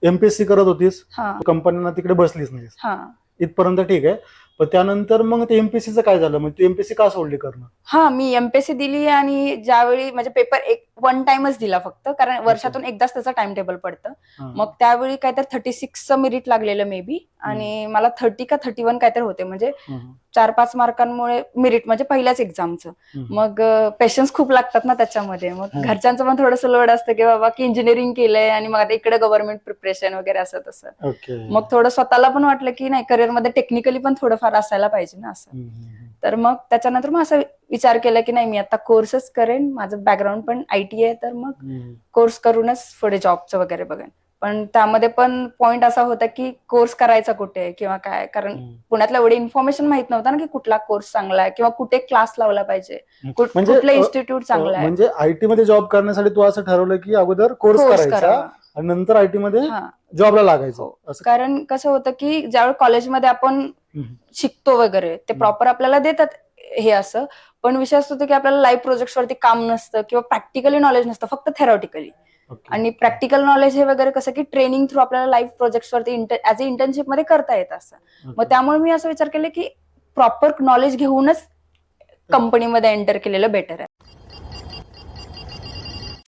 MPSC करत होतीस, हा कंपन्यांना तिकडे बसलीच नाही, हा इथपर्यंत ठीक आहे. पण त्यानंतर मग ते एमपीएससीचं काय झालं, मग तू एमपीएससी का सोडली करणं? हा मी एमपीएससी दिली आणि ज्यावेळी म्हणजे पेपर एक वन टाइमच दिला फक्त, कारण वर्षातून एकदाच त्याचं टाइम टेबल पडतं. हा. मग त्यावेळी काहीतरी 36चं मेरिट लागलेलं मे बी, आणि मला 30 का 31 काहीतरी होते, म्हणजे हम्म. 4-5 मार्कांमुळे मेरिट, म्हणजे पहिल्याच एक्झामचं. हम्म. मग पेशन्स खूप लागतात ना त्याच्यामध्ये. मग हम्म. घरच्यांचं पण थोडंसं लोड असतं की बाबा की इंजिनिअरिंग केलंय आणि मग आता इकडे गव्हर्नमेंट प्रिपरेशन वगैरे असं तसं. ओके. मग थोडं स्वतःला पण वाटलं की नाही, करिअरमध्ये टेक्निकली पण थोडंफार असायला पाहिजे ना असं. तर मग त्याच्यानंतर मग असं विचार केला की नाही, मी आता कोर्सच करेन, माझं बॅकग्राऊंड पण आयटी आहे, तर मग कोर्स करूनच पुढे जॉबचं वगैरे बघेन. पण त्यामध्ये पण पॉइंट असा होता की कोर्स करायचा कुठे किंवा काय, कारण पुण्यातलं एवढे इन्फॉर्मेशन माहित नव्हतं ना की कुठला कोर्स चांगला आहे किंवा कुठे क्लास लावला पाहिजे, म्हणजे कुठलं इन्स्टिट्यूट चांगलं आहे. म्हणजे आयटी मध्ये जॉब करण्यासाठी तू असं ठरवलं की अगोदर कोर्स करायचा करावा. आणि नंतर आयटी मध्ये हा जॉबला लागायचं हो. असं. कारण कसं होतं की ज्यावेळी कॉलेजमध्ये आपण शिकतो वगैरे, ते प्रॉपर आपल्याला देतात हे असं, पण विषय असतो की आपल्याला लाईव्ह प्रोजेक्ट वरती काम नसतं किंवा प्रॅक्टिकली नॉलेज नसतं, फक्त थेरॉटिकली. आणि प्रॅक्टिकल नॉलेज हे वगैरे कसं की ट्रेनिंग थ्रू आपल्याला लाईव्ह प्रोजेक्ट वरती ऍज अ इंटर्नशिप मध्ये करता येत असं. मग त्यामुळे मी असं विचार केला की प्रॉपर नॉलेज घेऊनच कंपनीमध्ये एंटर केलेलं बेटर आहे.